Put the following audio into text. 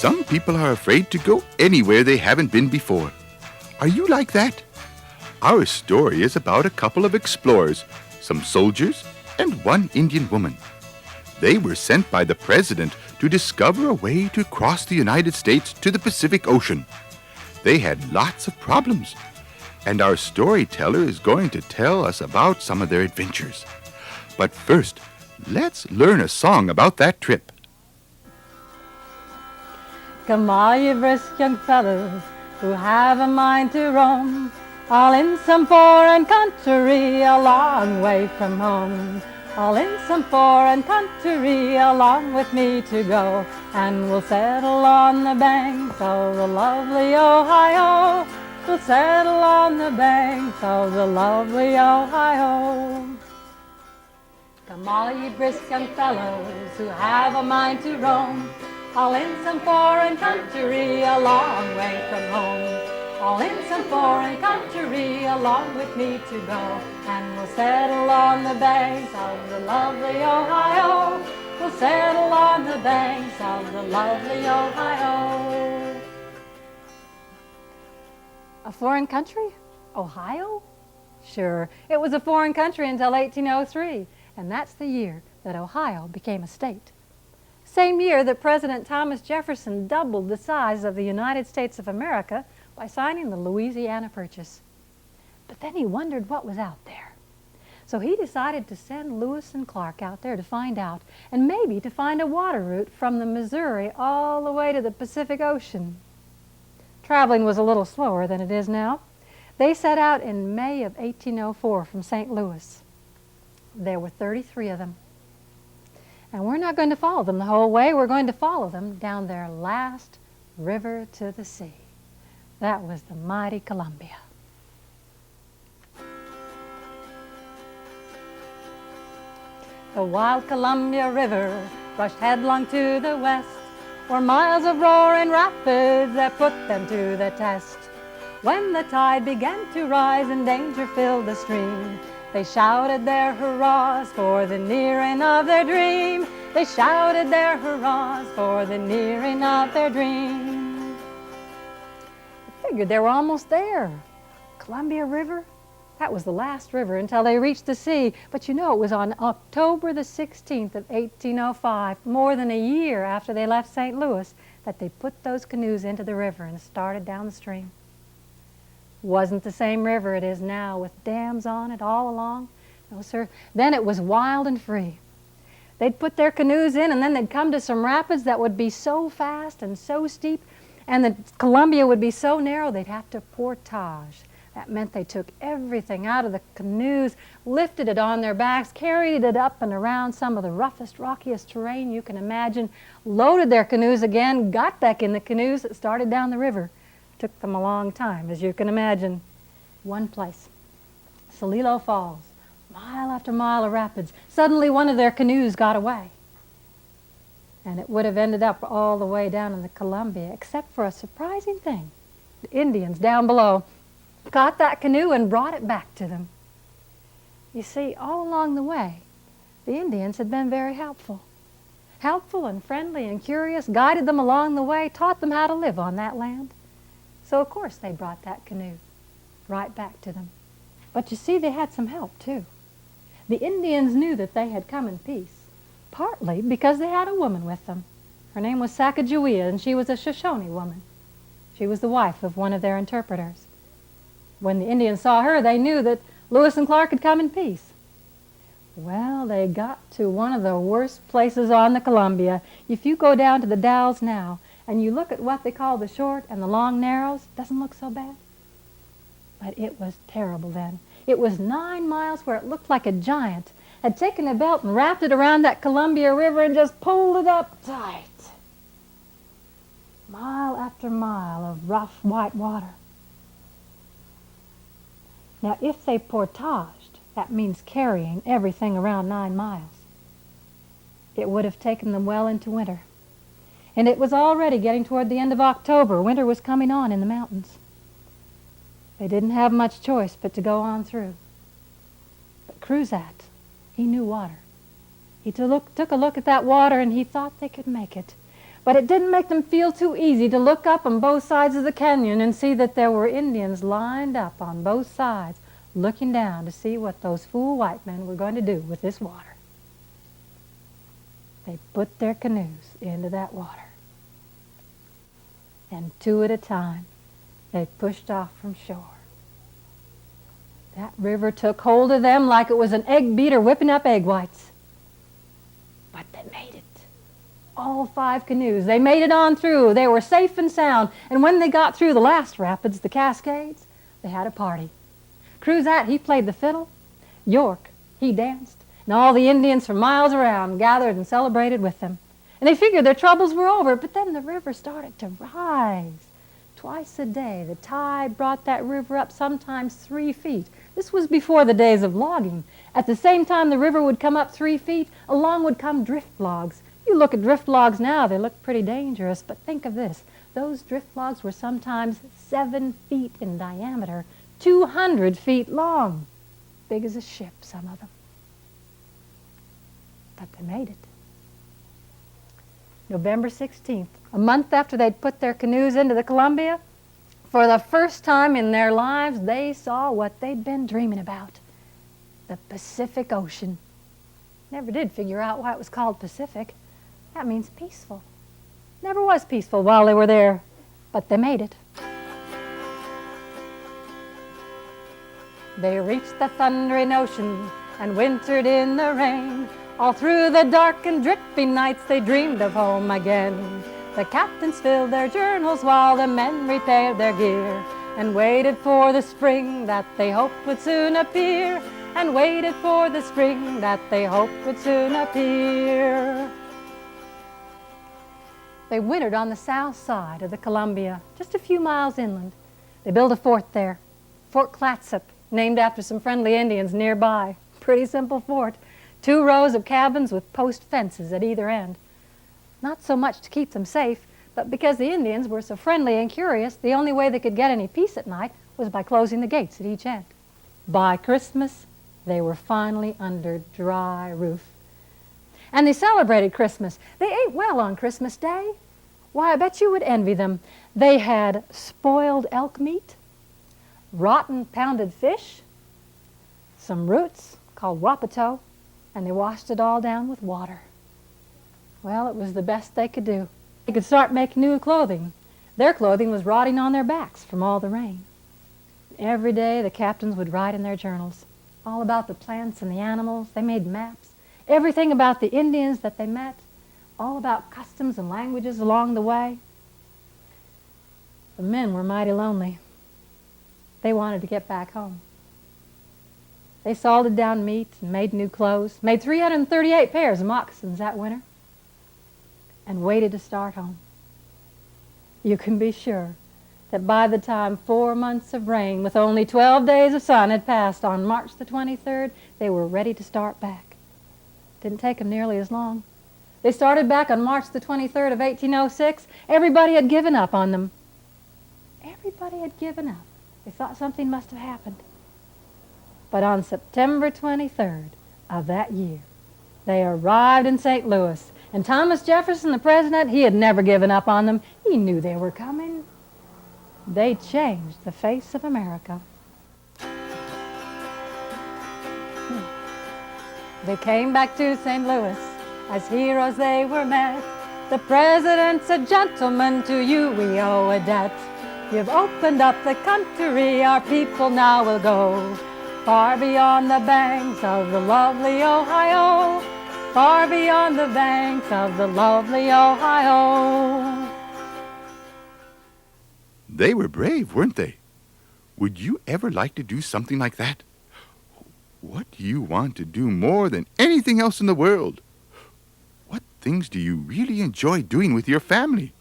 Some people are afraid to go anywhere they haven't been before. Are you like that? Our story is about a couple of explorers, some soldiers, and one Indian woman. They were sent by the president to discover a way to cross the United States to the Pacific Ocean. They had lots of problems, and our storyteller is going to tell us about some of their adventures. But first, let's learn a song about that trip. Come all you brisk young fellows who have a mind to roam, all in some foreign country a long way from home. All in some foreign country along with me to go, and we'll settle on the banks of the lovely Ohio. We'll settle on the banks of the lovely Ohio. Come all ye brisk young fellows who have a mind to roam, all in some foreign country a long way from home. All in some foreign country along with me to go, and we'll settle on the banks of the lovely Ohio. We'll settle on the banks of the lovely Ohio. A foreign country? Ohio? Sure, it was a foreign country until 1803, and that's the year that Ohio became a state. Same year that President Thomas Jefferson doubled the size of the United States of America by signing the Louisiana Purchase. But then he wondered what was out there. So he decided to send Lewis and Clark out there to find out, and maybe to find a water route from the Missouri all the way to the Pacific Ocean. Traveling was a little slower than it is now. They set out in May of 1804 from St. Louis. There were 33 of them. And we're not going to follow them the whole way. We're going to follow them down their last river to the sea. That was the mighty Columbia. The wild Columbia River rushed headlong to the west, where miles of roaring rapids that put them to the test. When the tide began to rise and danger filled the stream, they shouted their hurrahs for the nearing of their dream. They shouted their hurrahs for the nearing of their dream. Figured they were almost there. Columbia River, that was the last river until they reached the sea. But you know, it was on October the 16th of 1805, more than a year after they left St. Louis, that they put those canoes into the river and started down the stream. Wasn't the same river it is now, with dams on it all along. No, sir. Then it was wild and free. They'd put their canoes in, and then they'd come to some rapids that would be so fast and so steep, and the Columbia would be so narrow they'd have to portage. That meant they took everything out of the canoes, lifted it on their backs, carried it up and around some of the roughest, rockiest terrain you can imagine, loaded their canoes again, got back in the canoes, started down the river. Took them a long time, as you can imagine. One place, Celilo Falls, mile after mile of rapids. Suddenly one of their canoes got away. And it would have ended up all the way down in the Columbia, except for a surprising thing. The Indians down below caught that canoe and brought it back to them. You see, all along the way, the Indians had been very helpful. Helpful and friendly and curious, guided them along the way, taught them how to live on that land. So of course they brought that canoe right back to them. But you see, they had some help too. The Indians knew that they had come in peace, partly because they had a woman with them. Her name was Sacagawea, and she was a Shoshone woman. She was the wife of one of their interpreters. When the Indians saw her, they knew that Lewis and Clark had come in peace. Well, they got to one of the worst places on the Columbia. If you go down to the Dalles now, and you look at what they call the short and the long narrows, doesn't look so bad. But it was terrible then. It was 9 miles where it looked like a giant had taken a belt and wrapped it around that Columbia River and just pulled it up tight. Mile after mile of rough white water. Now, if they portaged, that means carrying everything around 9 miles. It would have taken them well into winter. And it was already getting toward the end of October. Winter was coming on in the mountains. They didn't have much choice but to go on through. But Cruzat, he knew water. He took a look at that water, and he thought they could make it. But it didn't make them feel too easy to look up on both sides of the canyon and see that there were Indians lined up on both sides, looking down to see what those fool white men were going to do with this water. They put their canoes into that water, and two at a time, they pushed off from shore. That river took hold of them like it was an egg beater whipping up egg whites. But they made it. All 5 canoes. They made it on through. They were safe and sound. And when they got through the last rapids, the Cascades, they had a party. Cruzat, he played the fiddle. York, he danced. And all the Indians from miles around gathered and celebrated with them. And they figured their troubles were over, but then the river started to rise. Twice a day, the tide brought that river up sometimes 3 feet. This was before the days of logging. At the same time the river would come up 3 feet, along would come drift logs. You look at drift logs now, they look pretty dangerous, but think of this. Those drift logs were sometimes 7 feet in diameter, 200 feet long. Big as a ship, some of them. But they made it. November 16th, a month after they'd put their canoes into the Columbia, for the first time in their lives, they saw what they'd been dreaming about, the Pacific Ocean. Never did figure out why it was called Pacific. That means peaceful. Never was peaceful while they were there, but they made it. They reached the thundering ocean and wintered in the rain. All through the dark and drippy nights they dreamed of home again. The captains filled their journals while the men repaired their gear, and waited for the spring that they hoped would soon appear, and waited for the spring that they hoped would soon appear. They wintered on the south side of the Columbia, just a few miles inland. They built a fort there, Fort Clatsop, named after some friendly Indians nearby. Pretty simple fort. 2 rows of cabins with post fences at either end. Not so much to keep them safe, but because the Indians were so friendly and curious, the only way they could get any peace at night was by closing the gates at each end. By Christmas, they were finally under dry roof. And they celebrated Christmas. They ate well on Christmas Day. Why, I bet you would envy them. They had spoiled elk meat, rotten pounded fish, some roots called wapato, and they washed it all down with water. Well, it was the best they could do. They could start making new clothing. Their clothing was rotting on their backs from all the rain. Every day the captains would write in their journals all about the plants and the animals. They made maps. Everything about the Indians that they met. All about customs and languages along the way. The men were mighty lonely. They wanted to get back home. They salted down meat and made new clothes, made 338 pairs of moccasins that winter, and waited to start home. You can be sure that by the time 4 months of rain with only 12 days of sun had passed on March the 23rd, they were ready to start back. Didn't take them nearly as long. They started back on March the 23rd of 1806. Everybody had given up on them. Everybody had given up. They thought something must have happened. But on September 23rd of that year, they arrived in St. Louis. And Thomas Jefferson, the president, he had never given up on them. He knew they were coming. They changed the face of America. They came back to St. Louis. As heroes they were met. The president's a gentleman, to you we owe a debt. You've opened up the country, our people now will go far beyond the banks of the lovely Ohio, far beyond the banks of the lovely Ohio. They were brave, weren't they? Would you ever like to do something like that? What do you want to do more than anything else in the world? What things do you really enjoy doing with your family?